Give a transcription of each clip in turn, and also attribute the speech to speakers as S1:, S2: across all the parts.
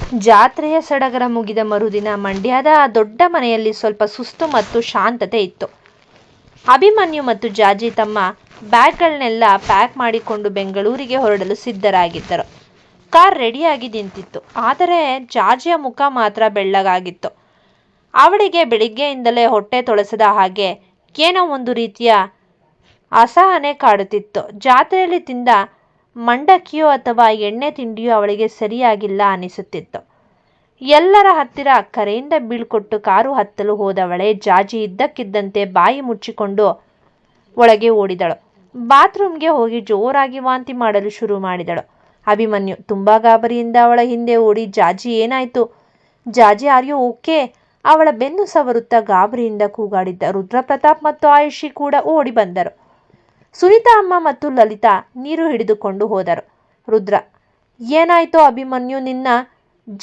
S1: ಜಾತ್ರೆಯ ಸಡಗರ ಮುಗಿದ ಮರುದಿನ ಮಂಡ್ಯದ ಆ ದೊಡ್ಡ ಮನೆಯಲ್ಲಿ ಸ್ವಲ್ಪ ಸುಸ್ತು ಮತ್ತು ಶಾಂತತೆ ಇತ್ತು. ಅಭಿಮನ್ಯು ಮತ್ತು ಜಾಜಿ ತಮ್ಮ ಬ್ಯಾಗ್ಗಳನ್ನೆಲ್ಲ ಪ್ಯಾಕ್ ಮಾಡಿಕೊಂಡು ಬೆಂಗಳೂರಿಗೆ ಹೊರಡಲು ಸಿದ್ಧರಾಗಿದ್ದರು. ಕಾರ್ ರೆಡಿಯಾಗಿ ನಿಂತಿತ್ತು. ಆದರೆ ಜಾಜಿಯ ಮುಖ ಮಾತ್ರ ಬೆಳ್ಳಗಾಗಿತ್ತು. ಅವಳಿಗೆ ಬೆಳಿಗ್ಗೆಯಿಂದಲೇ ಹೊಟ್ಟೆ ತೊಳಸದ ಹಾಗೆ ಏನೋ ಒಂದು ರೀತಿಯ ಅಸಹನೆ ಕಾಡುತ್ತಿತ್ತು. ಜಾತ್ರೆಯಲ್ಲಿ ತಿಂದ ಮಂಡಕ್ಕಿಯೋ ಅಥವಾ ಎಣ್ಣೆ ತಿಂಡಿಯೋ ಅವಳಿಗೆ ಸರಿಯಾಗಿಲ್ಲ ಅನಿಸುತ್ತಿತ್ತು. ಎಲ್ಲರ ಹತ್ತಿರ ಕರೆಯಿಂದ ಬೀಳ್ಕೊಟ್ಟು ಕಾರು ಹತ್ತಲು ಹೋದವಳೆ ಜಾಜಿ ಇದ್ದಕ್ಕಿದ್ದಂತೆ ಬಾಯಿ ಮುಚ್ಚಿಕೊಂಡು ಒಳಗೆ ಓಡಿದಳು. ಬಾತ್ರೂಮ್ಗೆ ಹೋಗಿ ಜೋರಾಗಿ ವಾಂತಿ ಮಾಡಲು ಶುರು ಮಾಡಿದಳು. ಅಭಿಮನ್ಯು ತುಂಬ ಗಾಬರಿಯಿಂದ ಅವಳ ಹಿಂದೆ ಓಡಿ, ಜಾಜಿ ಏನಾಯ್ತು? ಜಾಜಿ ಆರ್ ಯು ಓಕೆ? ಅವಳ ಬೆನ್ನು ಸವರುತ್ತಾ ಗಾಬರಿಯಿಂದ ಕೂಗಾಡಿದ್ದ. ರುದ್ರಪ್ರತಾಪ್ ಮತ್ತು ಆಯುಷಿ ಕೂಡ ಓಡಿ ಬಂದರು. ಸುನೀತಾ ಅಮ್ಮ ಮತ್ತು ಲಲಿತಾ ನೀರು ಹಿಡಿದುಕೊಂಡು ಹೋದರು. ರುದ್ರ, ಏನಾಯ್ತು ಅಭಿಮನ್ಯು? ನಿನ್ನ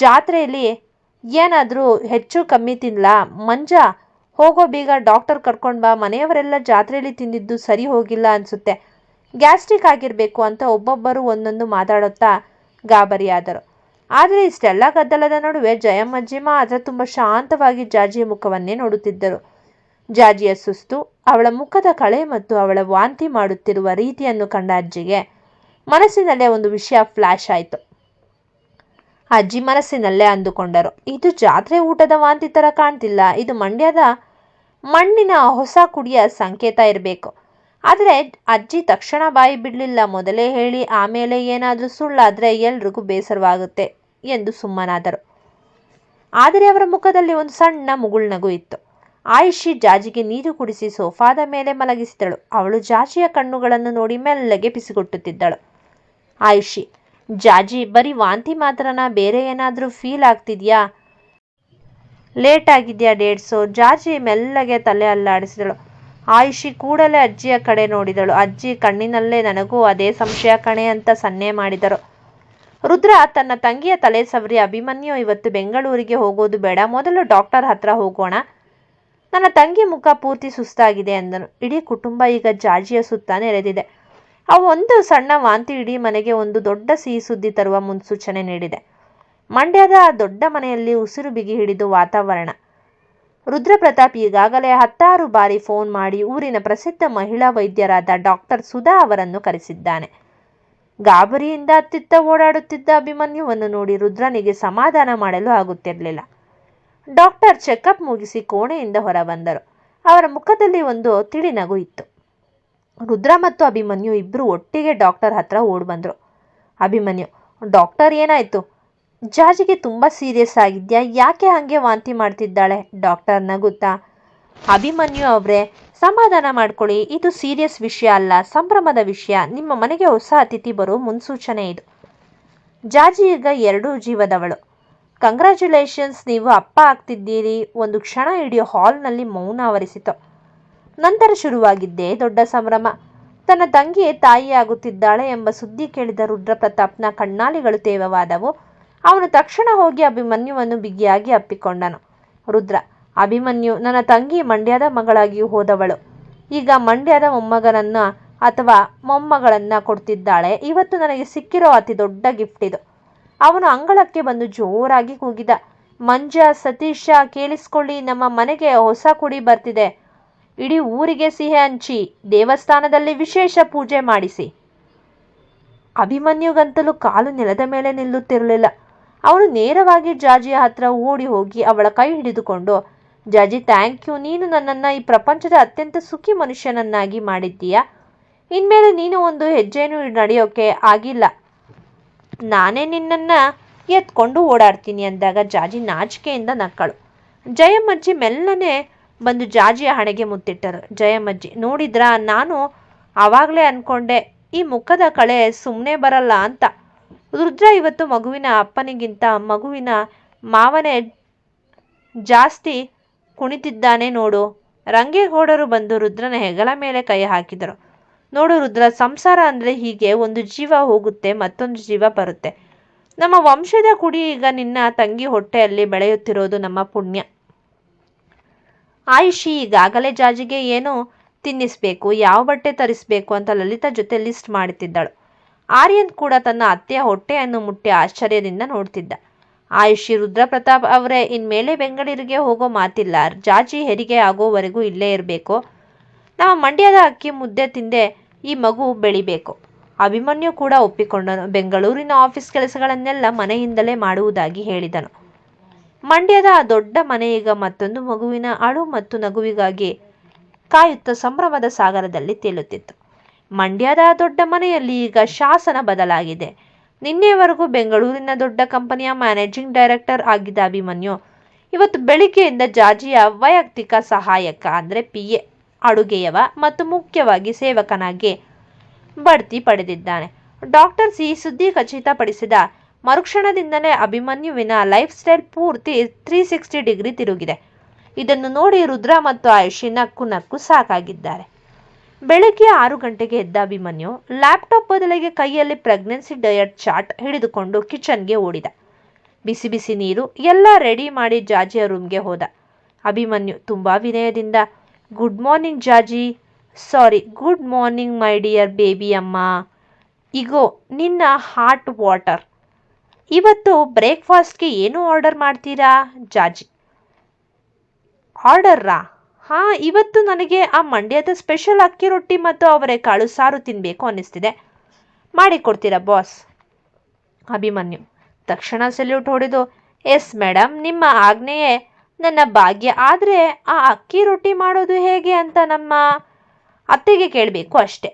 S1: ಜಾತ್ರೆಯಲ್ಲಿ ಏನಾದರೂ ಹೆಚ್ಚು ಕಮ್ಮಿ ತಿನ್ಲಾ? ಮಂಜಾ, ಹೋಗೋ ಬೇಗ ಡಾಕ್ಟರ್ ಕರ್ಕೊಂಡು ಬಾ. ಮನೆಯವರೆಲ್ಲ ಜಾತ್ರೆಯಲ್ಲಿ ತಿಂದಿದ್ದು ಸರಿ ಹೋಗಿಲ್ಲ ಅನಿಸುತ್ತೆ, ಗ್ಯಾಸ್ಟ್ರಿಕ್ ಆಗಿರಬೇಕು ಅಂತ ಒಬ್ಬೊಬ್ಬರು ಒಂದೊಂದು ಮಾತಾಡುತ್ತಾ ಗಾಬರಿಯಾದರು. ಆದರೆ ಇಷ್ಟೆಲ್ಲ ಗದ್ದಲದ ನಡುವೆ ಜಯಮ್ಮಜ್ಜಿ ಮಾತ್ರ ತುಂಬ ಶಾಂತವಾಗಿ ಜಾಜಿಯ ಮುಖವನ್ನೇ ನೋಡುತ್ತಿದ್ದರು. ಜಾಜಿಯ ಸುಸ್ತು, ಅವಳ ಮುಖದ ಕಳೆ ಮತ್ತು ಅವಳ ವಾಂತಿ ಮಾಡುತ್ತಿರುವ ರೀತಿಯನ್ನು ಕಂಡ ಅಜ್ಜಿಗೆ ಮನಸ್ಸಿನಲ್ಲೇ ಒಂದು ವಿಷಯ ಫ್ಲ್ಯಾಶ್ ಆಯಿತು. ಅಜ್ಜಿ ಮನಸ್ಸಿನಲ್ಲೇ ಅಂದುಕೊಂಡರು, ಇದು ಜಾತ್ರೆ ಊಟದ ವಾಂತಿ ಥರ ಕಾಣ್ತಿಲ್ಲ, ಇದು ಮಂಡ್ಯದ ಮಣ್ಣಿನ ಹೊಸ ಕುಡಿಯ ಸಂಕೇತ ಇರಬೇಕು. ಆದರೆ ಅಜ್ಜಿ ತಕ್ಷಣ ಬಾಯಿ ಬಿಡಲಿಲ್ಲ. ಮೊದಲೇ ಹೇಳಿ ಆಮೇಲೆ ಏನಾದರೂ ಸುಳ್ಳಾದರೆ ಎಲ್ರಿಗೂ ಬೇಸರವಾಗುತ್ತೆ ಎಂದು ಸುಮ್ಮನಾದರು. ಆದರೆ ಅವರ ಮುಖದಲ್ಲಿ ಒಂದು ಸಣ್ಣ ಮುಗುಳ್ನಗು ಇತ್ತು. ಆಯುಷಿ ಜಾಜಿಗೆ ನೀರು ಕುಡಿಸಿ ಸೋಫಾದ ಮೇಲೆ ಮಲಗಿಸಿದಳು. ಅವಳು ಜಾಜಿಯ ಕಣ್ಣುಗಳನ್ನು ನೋಡಿ ಮೆಲ್ಲಗೆ ಪಿಸಿಗೊಟ್ಟುತ್ತಿದ್ದಳು. ಆಯುಷಿ, ಜಾಜಿ ಬರೀ ವಾಂತಿ ಮಾತ್ರನಾ? ಬೇರೆ ಏನಾದರೂ ಫೀಲ್ ಆಗ್ತಿದ್ಯಾ? ಲೇಟ್ ಆಗಿದೆಯಾ ಡೇಟ್ಸು? ಜಾಜಿ ಮೆಲ್ಲಗೆ ತಲೆ ಅಲ್ಲಾಡಿಸಿದಳು. ಆಯುಷಿ ಕೂಡಲೇ ಅಜ್ಜಿಯ ಕಡೆ ನೋಡಿದಳು. ಅಜ್ಜಿ ಕಣ್ಣಿನಲ್ಲೇ ನನಗೂ ಅದೇ ಸಂಶಯ ಕಣೆ ಅಂತ ಸನ್ನೆ ಮಾಡಿದರು. ರುದ್ರ ತನ್ನ ತಂಗಿಯ ತಲೆ ಸವರಿ, ಅಭಿಮನ್ಯು ಇವತ್ತು ಬೆಂಗಳೂರಿಗೆ ಹೋಗೋದು ಬೇಡ, ಮೊದಲು ಡಾಕ್ಟರ್ ಹತ್ರ ಹೋಗೋಣ. ನನ್ನ ತಂಗಿ ಮುಖ ಪೂರ್ತಿ ಸುಸ್ತಾಗಿದೆ ಎಂದನು. ಇಡೀ ಕುಟುಂಬ ಈಗ ಜಾಜಿಯ ಸುತ್ತ ನೆರೆದಿದೆ. ಒಂದು ಸಣ್ಣ ವಾಂತಿ ಇಡೀ ಮನೆಗೆ ಒಂದು ದೊಡ್ಡ ಸಿಹಿ ಸುದ್ದಿ ತರುವ ಮುನ್ಸೂಚನೆ ನೀಡಿದೆ. ಮಂಡ್ಯದ ಆ ದೊಡ್ಡ ಮನೆಯಲ್ಲಿ ಉಸಿರು ಬಿಗಿ ಹಿಡಿದು ವಾತಾವರಣ. ರುದ್ರಪ್ರತಾಪ್ ಈಗಾಗಲೇ 10 ಬಾರಿ ಫೋನ್ ಮಾಡಿ ಊರಿನ ಪ್ರಸಿದ್ಧ ಮಹಿಳಾ ವೈದ್ಯರಾದ ಡಾಕ್ಟರ್ ಸುಧಾ ಅವರನ್ನು ಕರೆಸಿದ್ದಾನೆ. ಗಾಬರಿಯಿಂದ ಅತ್ತಿತ್ತ ಓಡಾಡುತ್ತಿದ್ದ ಅಭಿಮನ್ಯುವನ್ನು ನೋಡಿ ರುದ್ರನಿಗೆ ಸಮಾಧಾನ ಮಾಡಲು ಆಗುತ್ತಿರಲಿಲ್ಲ. ಡಾಕ್ಟರ್ ಚೆಕಪ್ ಮುಗಿಸಿ ಕೋಣೆಯಿಂದ ಹೊರಬಂದರು. ಅವರ ಮುಖದಲ್ಲಿ ಒಂದು ತಿಳಿ ನಗು ಇತ್ತು. ರುದ್ರ ಮತ್ತು ಅಭಿಮನ್ಯು ಇಬ್ಬರು ಒಟ್ಟಿಗೆ ಡಾಕ್ಟರ್ ಹತ್ರ ಓಡಿ ಬಂದರು. ಅಭಿಮನ್ಯು, ಡಾಕ್ಟರ್ ಏನಾಯ್ತು? ಜಾಜಿಗೆ ತುಂಬ ಸೀರಿಯಸ್ ಆಗಿದ್ಯಾ? ಯಾಕೆ ಹಾಗೆ ವಾಂತಿ ಮಾಡ್ತಿದ್ದಾಳೆ? ಡಾಕ್ಟರ್ ನಗುತ್ತಾ, ಅಭಿಮನ್ಯು ಅವರೇ, ಸಮಾಧಾನ ಮಾಡ್ಕೊಳ್ಳಿ, ಇದು ಸೀರಿಯಸ್ ವಿಷಯ ಅಲ್ಲ, ಸಂಭ್ರಮದ ವಿಷಯ. ನಿಮ್ಮ ಮನೆಗೆ ಹೊಸ ಅತಿಥಿ ಬರೋ ಮುನ್ಸೂಚನೆ ಇದು. ಜಾಜಿ ಈಗ 2 ಜೀವದವಳು. ಕಂಗ್ರ್ಯಾಚುಲೇಷನ್ಸ್, ನೀವು ಅಪ್ಪ ಆಗ್ತಿದ್ದೀರಿ. ಒಂದು ಕ್ಷಣ ಇಡೀ ಹಾಲ್ನಲ್ಲಿ ಮೌನ ಆವರಿಸಿತು. ನಂತರ ಶುರುವಾಗಿದ್ದೇ ದೊಡ್ಡ ಸಂಭ್ರಮ. ತನ್ನ ತಂಗಿ ತಾಯಿಯಾಗುತ್ತಿದ್ದಾಳೆ ಎಂಬ ಸುದ್ದಿ ಕೇಳಿದ ರುದ್ರಪ್ರತಾಪ್ನ ಕಣ್ಣಾಲಿಗಳು ತೇವವಾದವು. ಅವನು ತಕ್ಷಣ ಹೋಗಿ ಅಭಿಮನ್ಯುವನ್ನು ಬಿಗಿಯಾಗಿ ಅಪ್ಪಿಕೊಂಡನು. ರುದ್ರ, ಅಭಿಮನ್ಯು, ನನ್ನ ತಂಗಿ ಮಂಡ್ಯದ ಮಗಳಾಗಿ ಹೋದವಳು ಈಗ ಮಂಡ್ಯದ ಮೊಮ್ಮಗನನ್ನ ಅಥವಾ ಮೊಮ್ಮಗಳನ್ನ ಕೊಡ್ತಿದ್ದಾಳೆ. ಇವತ್ತು ನನಗೆ ಸಿಕ್ಕಿರೋ ಅತಿ ದೊಡ್ಡ ಗಿಫ್ಟ್ ಇದು. ಅವನು ಅಂಗಳಕ್ಕೆ ಬಂದು ಜೋರಾಗಿ ಕೂಗಿದ. ಮಂಜ, ಸತೀಶ, ಕೇಳಿಸ್ಕೊಳ್ಳಿ, ನಮ್ಮ ಮನೆಗೆ ಹೊಸ ಕುಡಿ ಬರ್ತಿದೆ. ಇಡೀ ಊರಿಗೆ ಸಿಹಿ ಹಂಚಿ, ದೇವಸ್ಥಾನದಲ್ಲಿ ವಿಶೇಷ ಪೂಜೆ ಮಾಡಿಸಿ. ಅಭಿಮನ್ಯುಗಂತಲೂ ಕಾಲು ನೆಲದ ಮೇಲೆ ನಿಲ್ಲುತ್ತಿರಲಿಲ್ಲ. ಅವನು ನೇರವಾಗಿ ಜಾಜಿಯ ಹತ್ರ ಓಡಿ ಹೋಗಿ ಅವಳ ಕೈ ಹಿಡಿದುಕೊಂಡು, ಜಾಜಿ, ಥ್ಯಾಂಕ್ ಯು, ನೀನು ನನ್ನನ್ನು ಈ ಪ್ರಪಂಚದ ಅತ್ಯಂತ ಸುಖಿ ಮನುಷ್ಯನನ್ನಾಗಿ ಮಾಡಿದ್ದೀಯಾ. ಇನ್ಮೇಲೆ ನೀನು ಒಂದು ಹೆಜ್ಜೆನೂ ನಡೆಯೋಕೆ ಆಗಿಲ್ಲ, ನಾನೇ ನಿನ್ನನ್ನು ಎತ್ಕೊಂಡು ಓಡಾಡ್ತೀನಿ ಅಂದಾಗ ಜಾಜಿ ನಾಚಿಕೆಯಿಂದ ನಕ್ಕಳು. ಜಯಮ್ಮಜ್ಜಿ ಮೆಲ್ಲನೆ ಬಂದು ಜಾಜಿಯ ಹಣೆಗೆ ಮುತ್ತಿಟ್ಟರು. ಜಯಮ್ಮಜ್ಜಿ, ನೋಡಿದ್ರಾ, ನಾನು ಆವಾಗಲೇ ಅಂದ್ಕೊಂಡೆ ಈ ಮುಖದ ಕಳೆ ಸುಮ್ಮನೆ ಬರಲ್ಲ ಅಂತ. ರುದ್ರ ಇವತ್ತು ಮಗುವಿನ ಅಪ್ಪನಿಗಿಂತ ಮಗುವಿನ ಮಾವನೇ ಜಾಸ್ತಿ ಕುಣಿತಿದ್ದಾನೆ ನೋಡು. ರಂಗೇಗೌಡರು ಬಂದು ರುದ್ರನ ಹೆಗಲ ಮೇಲೆ ಕೈ ಹಾಕಿದರು. ನೋಡು ರುದ್ರ, ಸಂಸಾರ ಅಂದರೆ ಹೀಗೆ, ಒಂದು ಜೀವ ಹೋಗುತ್ತೆ, ಮತ್ತೊಂದು ಜೀವ ಬರುತ್ತೆ. ನಮ್ಮ ವಂಶದ ಕುಡಿ ಈಗ ನಿನ್ನ ತಂಗಿ ಹೊಟ್ಟೆಯಲ್ಲಿ ಬೆಳೆಯುತ್ತಿರೋದು ನಮ್ಮ ಪುಣ್ಯ. ಆಯುಷಿ ಈಗಾಗಲೇ ಜಾಜಿಗೆ ಏನು ತಿನ್ನಿಸ್ಬೇಕು, ಯಾವ ಬಟ್ಟೆ ತರಿಸ್ಬೇಕು ಅಂತ ಲಲಿತಾ ಜೊತೆ ಲಿಸ್ಟ್ ಮಾಡುತ್ತಿದ್ದಳು. ಆರ್ಯನ್ ಕೂಡ ತನ್ನ ಅತ್ತೆಯ ಹೊಟ್ಟೆಯನ್ನು ಮುಟ್ಟಿ ಆಶ್ಚರ್ಯದಿಂದ ನೋಡ್ತಿದ್ದ. ಆಯುಷಿ, ರುದ್ರಪ್ರತಾಪ್ ಅವರೇ, ಇನ್ಮೇಲೆ ಬೆಂಗಳೂರಿಗೆ ಹೋಗೋ ಮಾತಿಲ್ಲ. ಜಾಜಿ ಹೆರಿಗೆ ಆಗೋವರೆಗೂ ಇಲ್ಲೇ ಇರಬೇಕು. ನಾವು ಮಂಡ್ಯದ ಅಕ್ಕಿ ಮುದ್ದೆ ತಿಂದೆ ಈ ಮಗು ಬೆಳಿಬೇಕು. ಅಭಿಮನ್ಯು ಕೂಡ ಒಪ್ಪಿಕೊಂಡನು. ಬೆಂಗಳೂರಿನ ಆಫೀಸ್ ಕೆಲಸಗಳನ್ನೆಲ್ಲ ಮನೆಯಿಂದಲೇ ಮಾಡುವುದಾಗಿ ಹೇಳಿದನು. ಮಂಡ್ಯದ ಆ ದೊಡ್ಡ ಮನೆ ಈಗ ಮತ್ತೊಂದು ಮಗುವಿನ ಅಳು ಮತ್ತು ನಗುವಿಗಾಗಿ ಕಾಯುತ್ತಾ ಸಂಭ್ರಮದ ಸಾಗರದಲ್ಲಿ ತೇಲುತ್ತಿತ್ತು. ಮಂಡ್ಯದ ಆ ದೊಡ್ಡ ಮನೆಯಲ್ಲಿ ಈಗ ಶಾಸನ ಬದಲಾಗಿದೆ. ನಿನ್ನೆವರೆಗೂ ಬೆಂಗಳೂರಿನ ದೊಡ್ಡ ಕಂಪನಿಯ ಮ್ಯಾನೇಜಿಂಗ್ ಡೈರೆಕ್ಟರ್ ಆಗಿದ್ದ ಅಭಿಮನ್ಯು ಇವತ್ತು ಬೆಳಿಗ್ಗೆಯಿಂದ ಜಾಜಿಯ ವೈಯಕ್ತಿಕ ಸಹಾಯಕ ಅಂದರೆ PA, ಅಡುಗೆಯವ ಮತ್ತು ಮುಖ್ಯವಾಗಿ ಸೇವಕನಾಗಿ ಬಡ್ತಿ ಪಡೆದಿದ್ದಾನೆ. ಡಾಕ್ಟರ್ಸ್ ಈ ಸುದ್ದಿ ಖಚಿತಪಡಿಸಿದ ಮರುಕ್ಷಣದಿಂದಲೇ ಅಭಿಮನ್ಯುವಿನ ಲೈಫ್ ಸ್ಟೈಲ್ ಪೂರ್ತಿ 360 ಡಿಗ್ರಿ ತಿರುಗಿದೆ. ಇದನ್ನು ನೋಡಿ ರುದ್ರ ಮತ್ತು ಆಯುಷಿ ನಕ್ಕು ನಕ್ಕು ಸಾಕಾಗಿದ್ದಾರೆ. ಬೆಳಗ್ಗೆ 6 ಗಂಟೆಗೆ ಎದ್ದ ಅಭಿಮನ್ಯು ಲ್ಯಾಪ್ಟಾಪ್ ಬದಲಿಗೆ ಕೈಯಲ್ಲಿ ಪ್ರೆಗ್ನೆನ್ಸಿ ಡಯಟ್ ಚಾರ್ಟ್ ಹಿಡಿದುಕೊಂಡು ಕಿಚನ್ಗೆ ಓಡಿದ. ಬಿಸಿ ಬಿಸಿ ನೀರು ಎಲ್ಲ ರೆಡಿ ಮಾಡಿ ಜಾಜಿಯ ರೂಮ್ಗೆ ಹೋದ. ಅಭಿಮನ್ಯು ತುಂಬಾ ವಿನಯದಿಂದ, good morning Jaji. Sorry, good morning my dear baby ಅಮ್ಮ. ಇಗೋ ನಿನ್ನ ಹಾಟ್ ವಾಟರ್. ಇವತ್ತು ಬ್ರೇಕ್ಫಾಸ್ಟ್ಗೆ ಏನು ಆರ್ಡರ್ ಮಾಡ್ತೀರಾ ಜಾಜಿ? ಆರ್ಡರ್ರಾ? ಹಾಂ, ಇವತ್ತು ನನಗೆ ಆ ಮಂಡ್ಯದ ಸ್ಪೆಷಲ್ ಅಕ್ಕಿ ರೊಟ್ಟಿ ಮತ್ತು ಅವರೆಕಾಳು ಸಾರು ತಿನ್ನಬೇಕು ಅನ್ನಿಸ್ತಿದೆ. ಮಾಡಿಕೊಡ್ತೀರಾ ಬಾಸ್? ಅಭಿಮನ್ಯು ತಕ್ಷಣ ಸೆಲ್ಯೂಟ್ ಹೊಡೆದು, ಎಸ್ ಮೇಡಮ್, ನಿಮ್ಮ ಆಜ್ಞೆಯೇ ನನ್ನ ಭಾಗ್ಯ. ಆದರೆ ಆ ಅಕ್ಕಿ ರೊಟ್ಟಿ ಮಾಡೋದು ಹೇಗೆ ಅಂತ ನಮ್ಮ ಅತ್ತೆಗೆ ಕೇಳಬೇಕು ಅಷ್ಟೆ.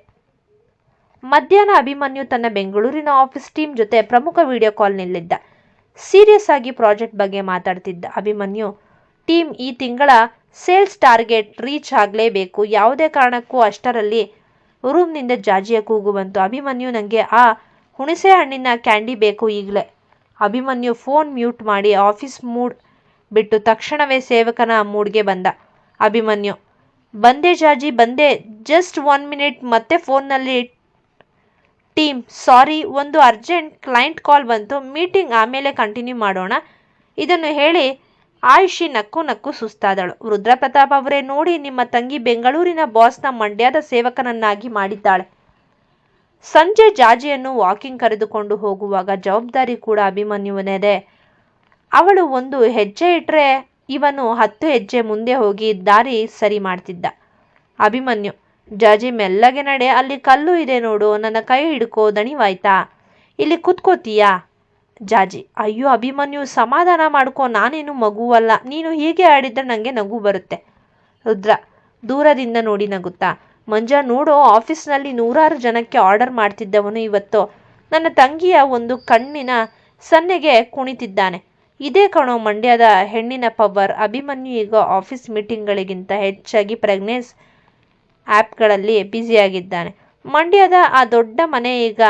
S1: ಮಧ್ಯಾಹ್ನ ಅಭಿಮನ್ಯು ತನ್ನ ಬೆಂಗಳೂರಿನ ಆಫೀಸ್ ಟೀಮ್ ಜೊತೆ ಪ್ರಮುಖ ವಿಡಿಯೋ ಕಾಲ್ನಲ್ಲಿದ್ದ. ಸೀರಿಯಸ್ ಆಗಿ ಪ್ರಾಜೆಕ್ಟ್ ಬಗ್ಗೆ ಮಾತಾಡ್ತಿದ್ದ ಅಭಿಮನ್ಯು, ಟೀಮ್ ಈ ತಿಂಗಳ ಸೇಲ್ಸ್ ಟಾರ್ಗೆಟ್ ರೀಚ್ ಆಗಲೇಬೇಕು. ಯಾವುದೇ ಕಾರಣಕ್ಕೂ ಅಷ್ಟರಲ್ಲಿ ರೂಮ್ನಿಂದ ಜಾಜಿಯ ಕೂಗು ಬಂತು. ಅಭಿಮನ್ಯು, ನನಗೆ ಆ ಹುಣಸೆ ಹಣ್ಣಿನ ಕ್ಯಾಂಡಿ ಬೇಕು ಈಗಲೇ. ಅಭಿಮನ್ಯು ಫೋನ್ ಮ್ಯೂಟ್ ಮಾಡಿ ಆಫೀಸ್ ಮೂಡ್ ಬಿಟ್ಟು ತಕ್ಷಣವೇ ಸೇವಕನ ಮೂಡ್ಗೆ ಬಂದ. ಅಭಿಮನ್ಯು, ಬಂದೆ ಜಾಜಿ ಬಂದೆ, ಜಸ್ಟ್ 1 ಮಿನಿಟ್. ಮತ್ತೆ ಫೋನ್ನಲ್ಲಿ, ಟೀಮ್ ಸಾರಿ, ಒಂದು ಅರ್ಜೆಂಟ್ ಕ್ಲೈಂಟ್ ಕಾಲ್ ಬಂತು, ಮೀಟಿಂಗ್ ಆಮೇಲೆ ಕಂಟಿನ್ಯೂ ಮಾಡೋಣ. ಇದನ್ನು ಹೇಳಿ ಆಯುಷಿ ನಕ್ಕು ನಕ್ಕು ಸುಸ್ತಾದಳು. ರುದ್ರಪ್ರತಾಪ್ ಅವರೇ, ನೋಡಿ, ನಿಮ್ಮ ತಂಗಿ ಬೆಂಗಳೂರಿನ ಬಾಸ್ನ ಮಂಡ್ಯದ ಸೇವಕನನ್ನಾಗಿ ಮಾಡಿದ್ದಾಳೆ. ಸಂಜೆ ಜಾಜಿಯನ್ನು ವಾಕಿಂಗ್ ಕರೆದುಕೊಂಡು ಹೋಗುವಾಗ ಜವಾಬ್ದಾರಿ ಕೂಡ ಅಭಿಮನ್ಯುವಿನದೇ. ಅವಳು ಒಂದು ಹೆಜ್ಜೆ ಇಟ್ಟರೆ ಇವನು 10 ಹೆಜ್ಜೆ ಮುಂದೆ ಹೋಗಿ ದಾರಿ ಸರಿ ಮಾಡ್ತಿದ್ದ. ಅಭಿಮನ್ಯು, ಜಾಜಿ ಮೆಲ್ಲಗೆ ನಡೆ, ಅಲ್ಲಿ ಕಲ್ಲು ಇದೆ ನೋಡು, ನನ್ನ ಕೈ ಹಿಡ್ಕೋ, ದಣಿವಾಯ್ತಾ? ಇಲ್ಲಿ ಕೂತ್ಕೋತೀಯಾ? ಜಾಜಿ, ಅಯ್ಯೋ ಅಭಿಮನ್ಯು, ಸಮಾಧಾನ ಮಾಡ್ಕೋ, ನಾನೇನು ಮಗುವಲ್ಲ, ನೀನು ಹೀಗೆ ಆಡಿದ್ರೆ ನನಗೆ ನಗು ಬರುತ್ತೆ. ರುದ್ರ ದೂರದಿಂದ ನೋಡಿ ನಗುತ್ತಾ, ಮಂಜ ನೋಡೋ, ಆಫೀಸ್ನಲ್ಲಿ 100 ಜನಕ್ಕೆ ಆರ್ಡರ್ ಮಾಡ್ತಿದ್ದವನು ಇವತ್ತು ನನ್ನ ತಂಗಿಯ ಒಂದು ಕಣ್ಣಿನ ಸನ್ನೆಗೆ ಕುಣಿತಿದ್ದಾನೆ. ಇದೇ ಕಣೋ ಮಂಡ್ಯದ ಹೆಣ್ಣಿನ ಪವರ್. ಅಭಿಮನ್ಯು ಈಗ ಆಫೀಸ್ ಮೀಟಿಂಗ್ಗಳಿಗಿಂತ ಹೆಚ್ಚಾಗಿ ಪ್ರೆಗ್ನೆನ್ಸಿ ಆ್ಯಪ್ಗಳಲ್ಲಿ ಬ್ಯುಸಿಯಾಗಿದ್ದಾನೆ. ಮಂಡ್ಯದ ಆ ದೊಡ್ಡ ಮನೆ ಈಗ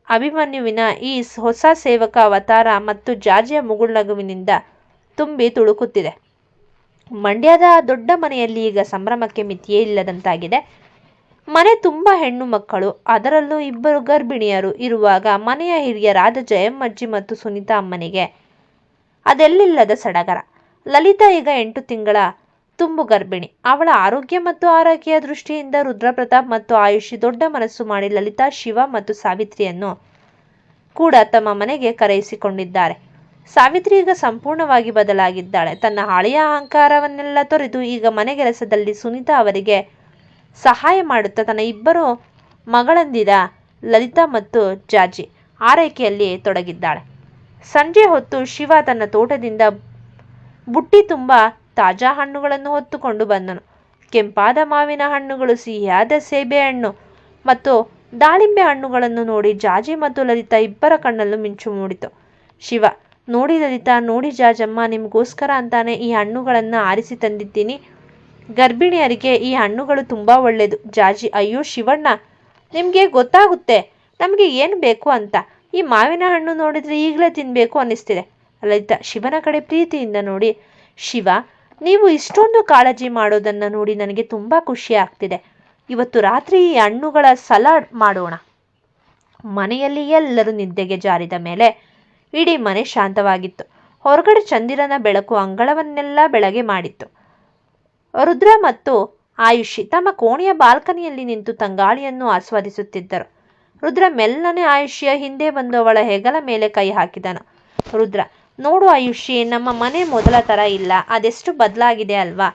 S1: ಅಭಿಮನ್ಯುವಿನ ಈ ಹೊಸ ಸೇವಕ ಅವತಾರ ಮತ್ತು ಜಾಜಿಯ ಮುಗುಳ್ನಗುವಿನಿಂದ ತುಂಬಿ ತುಳುಕುತ್ತಿದೆ. ಮಂಡ್ಯದ ಆ ದೊಡ್ಡ ಮನೆಯಲ್ಲಿ ಈಗ ಸಂಭ್ರಮಕ್ಕೆ ಮಿತಿಯೇ ಇಲ್ಲದಂತಾಗಿದೆ. ಮನೆ ತುಂಬ ಹೆಣ್ಣು ಮಕ್ಕಳು, ಅದರಲ್ಲೂ 2 ಗರ್ಭಿಣಿಯರು ಇರುವಾಗ ಮನೆಯ ಹಿರಿಯರಾದ ಜಯಮ್ಮಜ್ಜಿ ಮತ್ತು ಸುನೀತಾ ಅಮ್ಮನಿಗೆ ಅದೆಲ್ಲಿಲ್ಲದ ಸಡಗರ. ಲಲಿತಾ ಈಗ 8 ತಿಂಗಳ ತುಂಬು ಗರ್ಭಿಣಿ. ಅವಳ ಆರೋಗ್ಯ ಮತ್ತು ಆರೈಕೆಯ ದೃಷ್ಟಿಯಿಂದ ರುದ್ರಪ್ರತಾಪ್ ಮತ್ತು ಆಯುಷಿ ದೊಡ್ಡ ಮನಸ್ಸು ಮಾಡಿ ಲಲಿತಾ, ಶಿವ ಮತ್ತು ಸಾವಿತ್ರಿಯನ್ನು ಕೂಡ ತಮ್ಮ ಮನೆಗೆ ಕರೆಯಿಸಿಕೊಂಡಿದ್ದಾರೆ. ಸಾವಿತ್ರಿ ಈಗ ಸಂಪೂರ್ಣವಾಗಿ ಬದಲಾಗಿದ್ದಾಳೆ. ತನ್ನ ಹಳೆಯ ಅಹಂಕಾರವನ್ನೆಲ್ಲ ತೊರೆದು ಈಗ ಮನೆಗೆಲಸದಲ್ಲಿ ಸುನೀತಾ ಅವರಿಗೆ ಸಹಾಯ ಮಾಡುತ್ತಾ ತನ್ನ 2 ಮಗಳಂದಿರ ಲಲಿತಾ ಮತ್ತು ಜಾಜಿ ಆರೈಕೆಯಲ್ಲಿ ತೊಡಗಿದ್ದಾಳೆ. ಸಂಜೆ ಹೊತ್ತು ಶಿವ ತನ್ನ ತೋಟದಿಂದ ಬುಟ್ಟಿ ತುಂಬ ತಾಜಾ ಹಣ್ಣುಗಳನ್ನು ಹೊತ್ತುಕೊಂಡು ಬಂದನು. ಕೆಂಪಾದ ಮಾವಿನ ಹಣ್ಣುಗಳು, ಸಿಹಿಯಾದ ಸೇಬೆ ಹಣ್ಣು ಮತ್ತು ದಾಳಿಂಬೆ ಹಣ್ಣುಗಳನ್ನು ನೋಡಿ ಜಾಜಿ ಮತ್ತು ಲಲಿತಾ 2 ಕಣ್ಣಲ್ಲೂ ಮಿಂಚು ಮೂಡಿತು. ಶಿವ, ನೋಡಿ ಲಲಿತಾ, ನೋಡಿ ಜಾಜಮ್ಮ, ನಿಮಗೋಸ್ಕರ ಅಂತಾನೆ ಈ ಹಣ್ಣುಗಳನ್ನು ಆರಿಸಿ ತಂದಿದ್ದೀನಿ. ಗರ್ಭಿಣಿಯರಿಗೆ ಈ ಹಣ್ಣುಗಳು ತುಂಬ ಒಳ್ಳೆಯದು. ಜಾಜಿ, ಅಯ್ಯೋ ಶಿವಣ್ಣ, ನಿಮಗೆ ಗೊತ್ತಾಗುತ್ತೆ ನಮಗೆ ಏನು ಬೇಕು ಅಂತ. ಈ ಮಾವಿನ ಹಣ್ಣು ನೋಡಿದರೆ ಈಗಲೇ ತಿನ್ನಬೇಕು ಅನ್ನಿಸ್ತಿದೆ. ಲಲಿತಾ ಶಿವನ ಕಡೆ ಪ್ರೀತಿಯಿಂದ ನೋಡಿ, ಶಿವ, ನೀವು ಇಷ್ಟೊಂದು ಕಾಳಜಿ ಮಾಡೋದನ್ನು ನೋಡಿ ನನಗೆ ತುಂಬ ಖುಷಿ ಆಗ್ತಿದೆ. ಇವತ್ತು ರಾತ್ರಿ ಈ ಹಣ್ಣುಗಳ ಸಲಾಡ್ ಮಾಡೋಣ. ಮನೆಯಲ್ಲಿ ಎಲ್ಲರೂ ನಿದ್ದೆಗೆ ಜಾರಿದ ಮೇಲೆ ಇಡೀ ಮನೆ ಶಾಂತವಾಗಿತ್ತು. ಹೊರಗಡೆ ಚಂದಿರನ ಬೆಳಕು ಅಂಗಳವನ್ನೆಲ್ಲ ಬೆಳಗ್ಗೆ ಮಾಡಿತ್ತು. ರುದ್ರ ಮತ್ತು ಆಯುಷಿ ತಮ್ಮ ಕೋಣೆಯ ಬಾಲ್ಕನಿಯಲ್ಲಿ ನಿಂತು ತಂಗಾಳಿಯನ್ನು ಆಸ್ವಾದಿಸುತ್ತಿದ್ದರು. ರುದ್ರ ಮೆಲ್ಲನೆ ಆಯುಷಿಯ ಹಿಂದೆ ಬಂದು ಅವಳ ಹೆಗಲ ಮೇಲೆ ಕೈ ಹಾಕಿದನು. ರುದ್ರ, ನೋಡು ಆಯುಷಿ, ನಮ್ಮ ಮನೆ ಮೊದಲ ಥರ ಇಲ್ಲ, ಅದೆಷ್ಟು ಬದಲಾಗಿದೆ ಅಲ್ವಾ.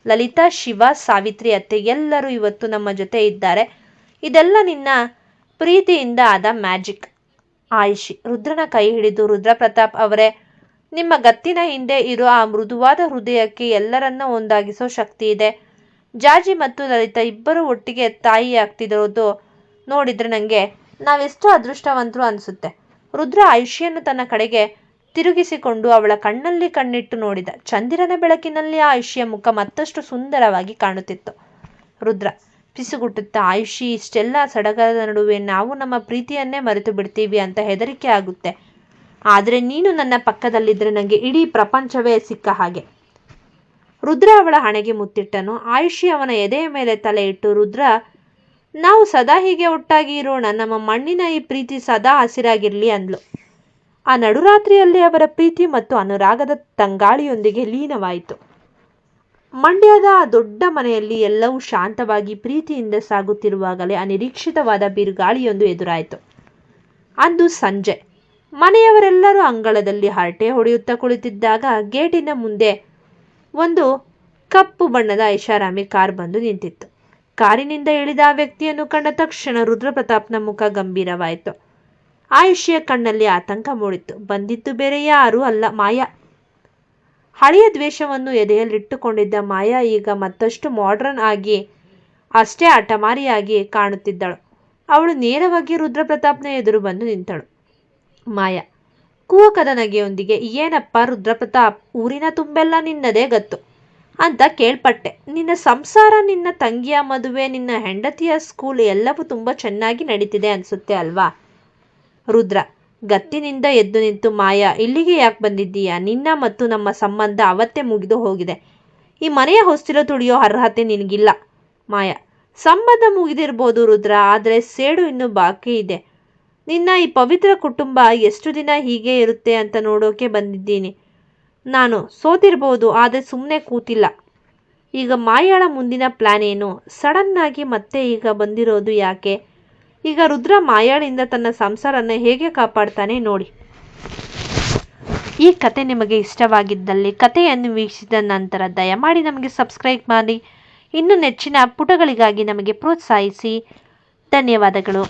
S1: ಲಲಿತಾ, ಶಿವ, ಸಾವಿತ್ರಿ ಅತ್ತೆ ಎಲ್ಲರೂ ಇವತ್ತು ನಮ್ಮ ಜೊತೆ ಇದ್ದಾರೆ. ಇದೆಲ್ಲ ನಿನ್ನ ಪ್ರೀತಿಯಿಂದ ಆದ ಮ್ಯಾಜಿಕ್. ಆಯುಷಿ ರುದ್ರನ ಕೈ ಹಿಡಿದು, ರುದ್ರಪ್ರತಾಪ್ ಅವರೇ, ನಿಮ್ಮ ಗತ್ತಿನ ಹಿಂದೆ ಇರೋ ಆ ಮೃದುವಾದ ಹೃದಯಕ್ಕೆ ಎಲ್ಲರನ್ನ ಒಂದಾಗಿಸೋ ಶಕ್ತಿ ಇದೆ. ಜಾಜಿ ಮತ್ತು ಲಲಿತಾ ಇಬ್ಬರು ಒಟ್ಟಿಗೆ ತಾಯಿ ಆಗ್ತಿರೋದು ನೋಡಿದ್ರೆ ನನಗೆ ನಾವೆಷ್ಟು ಅದೃಷ್ಟವಂತರು ಅನಿಸುತ್ತೆ. ರುದ್ರ ಆಯುಷಿಯನ್ನು ತನ್ನ ಕಡೆಗೆ ತಿರುಗಿಸಿಕೊಂಡು ಅವಳ ಕಣ್ಣಲ್ಲಿ ಕಣ್ಣಿಟ್ಟು ನೋಡಿದ. ಚಂದಿರನ ಬೆಳಕಿನಲ್ಲಿ ಆಯುಷಿಯ ಮುಖ ಮತ್ತಷ್ಟು ಸುಂದರವಾಗಿ ಕಾಣುತ್ತಿತ್ತು. ರುದ್ರ ಪಿಸುಗುಟ್ಟುತ್ತಾ, ಆಯುಷಿ, ಇಷ್ಟೆಲ್ಲ ಸಡಗರದ ನಡುವೆ ನಾವು ನಮ್ಮ ಪ್ರೀತಿಯನ್ನೇ ಮರೆತು ಬಿಡ್ತೀವಿ ಅಂತ ಹೆದರಿಕೆ ಆಗುತ್ತೆ. ಆದರೆ ನೀನು ನನ್ನ ಪಕ್ಕದಲ್ಲಿದ್ದರೆ ನನಗೆ ಇಡೀ ಪ್ರಪಂಚವೇ ಸಿಕ್ಕ ಹಾಗೆ. ರುದ್ರ ಅವಳ ಹಣೆಗೆ ಮುತ್ತಿಟ್ಟನು. ಆಯುಷಿ ಅವನ ಎದೆಯ ಮೇಲೆ ತಲೆ ಇಟ್ಟು, ರುದ್ರ, ನಾವು ಸದಾ ಹೀಗೆ ಒಟ್ಟಾಗಿ ಇರೋಣ, ನಮ್ಮ ಮಣ್ಣಿನ ಈ ಪ್ರೀತಿ ಸದಾ ಹಸಿರಾಗಿರ್ಲಿ ಅಂದ್ಲು. ಆ ನಡುರಾತ್ರಿಯಲ್ಲಿ ಅವರ ಪ್ರೀತಿ ಮತ್ತು ಅನುರಾಗದ ತಂಗಾಳಿಯೊಂದಿಗೆ ಲೀನವಾಯಿತು. ಮಂಡ್ಯದ ಆ ದೊಡ್ಡ ಮನೆಯಲ್ಲಿ ಎಲ್ಲವೂ ಶಾಂತವಾಗಿ ಪ್ರೀತಿಯಿಂದ ಸಾಗುತ್ತಿರುವಾಗಲೇ ಅನಿರೀಕ್ಷಿತವಾದ ಬಿರುಗಾಳಿಯೊಂದು ಎದುರಾಯಿತು. ಅಂದು ಸಂಜೆ ಮನೆಯವರೆಲ್ಲರೂ ಅಂಗಳದಲ್ಲಿ ಹರಟೆ ಹೊಡೆಯುತ್ತಾ ಕುಳಿತಿದ್ದಾಗ ಗೇಟಿನ ಮುಂದೆ ಒಂದು ಕಪ್ಪು ಬಣ್ಣದ ಐಷಾರಾಮಿ ಕಾರ್ ಬಂದು ನಿಂತಿತ್ತು. ಕಾರಿನಿಂದ ಇಳಿದ ಆ ವ್ಯಕ್ತಿಯನ್ನು ಕಂಡ ತಕ್ಷಣ ರುದ್ರಪ್ರತಾಪ್ನ ಮುಖ ಗಂಭೀರವಾಯಿತು. ಆಯುಷಿಯ ಕಣ್ಣಲ್ಲಿ ಆತಂಕ ಮೂಡಿತ್ತು. ಬಂದಿದ್ದು ಬೇರೆ ಯಾರೂ ಅಲ್ಲ, ಮಾಯಾ. ಹಳೆಯ ದ್ವೇಷವನ್ನು ಎದೆಯಲ್ಲಿಟ್ಟುಕೊಂಡಿದ್ದ ಮಾಯಾ ಈಗ ಮತ್ತಷ್ಟು ಮಾಡ್ರನ್ ಆಗಿ, ಅಷ್ಟೇ ಹಠಮಾರಿಯಾಗಿ ಕಾಣುತ್ತಿದ್ದಳು. ಅವಳು ನೇರವಾಗಿ ರುದ್ರಪ್ರತಾಪ್ನ ಎದುರು ಬಂದು ನಿಂತಳು. ಮಾಯಾ ಕೂವಕದ ನಗೆಯೊಂದಿಗೆ, ಏನಪ್ಪ ರುದ್ರಪ್ರತಾಪ್, ಊರಿನ ತುಂಬೆಲ್ಲ ನಿನ್ನದೇ ಗತ್ತು ಅಂತ ಕೇಳ್ಪಟ್ಟೆ. ನಿನ್ನ ಸಂಸಾರ, ನಿನ್ನ ತಂಗಿಯ ಮದುವೆ, ನಿನ್ನ ಹೆಂಡತಿಯ ಸ್ಕೂಲ್ ಎಲ್ಲವೂ ತುಂಬ ಚೆನ್ನಾಗಿ ನಡೀತಿದೆ ಅನಿಸುತ್ತೆ ಅಲ್ವಾ. ರುದ್ರ ಗತ್ತಿನಿಂದ ಎದ್ದು ನಿಂತು, ಮಾಯಾ, ಇಲ್ಲಿಗೆ ಯಾಕೆ ಬಂದಿದ್ದೀಯಾ? ನಿನ್ನ ಮತ್ತು ನಮ್ಮ ಸಂಬಂಧ ಅವತ್ತೇ ಮುಗಿದು ಹೋಗಿದೆ. ಈ ಮನೆಯ ಹೊಸ್ತಿಲು ತುಳಿಯೋ ಅರ್ಹತೆ ನಿನಗಿಲ್ಲ. ಮಾಯಾ, ಸಂಬಂಧ ಮುಗಿದಿರ್ಬೋದು ರುದ್ರ, ಆದರೆ ಸೇಡು ಇನ್ನೂ ಬಾಕಿ ಇದೆ. ನಿನ್ನ ಈ ಪವಿತ್ರ ಕುಟುಂಬ ಎಷ್ಟು ದಿನ ಹೀಗೆ ಇರುತ್ತೆ ಅಂತ ನೋಡೋಕೆ ಬಂದಿದ್ದೀನಿ. ನಾನು ಸೋತಿರ್ಬೋದು, ಆದರೆ ಸುಮ್ಮನೆ ಕೂತಿಲ್ಲ. ಈಗ ಮಾಯಾಳ ಮುಂದಿನ ಪ್ಲ್ಯಾನ್ ಏನು? ಸಡನ್ನಾಗಿ ಮತ್ತೆ ಈಗ ಬಂದಿರೋದು ಯಾಕೆ? ಈಗ ರುದ್ರ ಮಾಯಾಳಿಂದ ತನ್ನ ಸಂಸಾರನ ಹೇಗೆ ಕಾಪಾಡ್ತಾನೆ ನೋಡಿ. ಈ ಕತೆ ನಿಮಗೆ ಇಷ್ಟವಾಗಿದ್ದಲ್ಲಿ ಕತೆಯನ್ನು ವೀಕ್ಷಿಸಿದ ನಂತರ ದಯಮಾಡಿ ನಮಗೆ ಸಬ್ಸ್ಕ್ರೈಬ್ ಮಾಡಿ. ಇನ್ನು ನೆಚ್ಚಿನ ಪುಟಗಳಿಗಾಗಿ ನಮಗೆ ಪ್ರೋತ್ಸಾಹಿಸಿ. ಧನ್ಯವಾದಗಳು.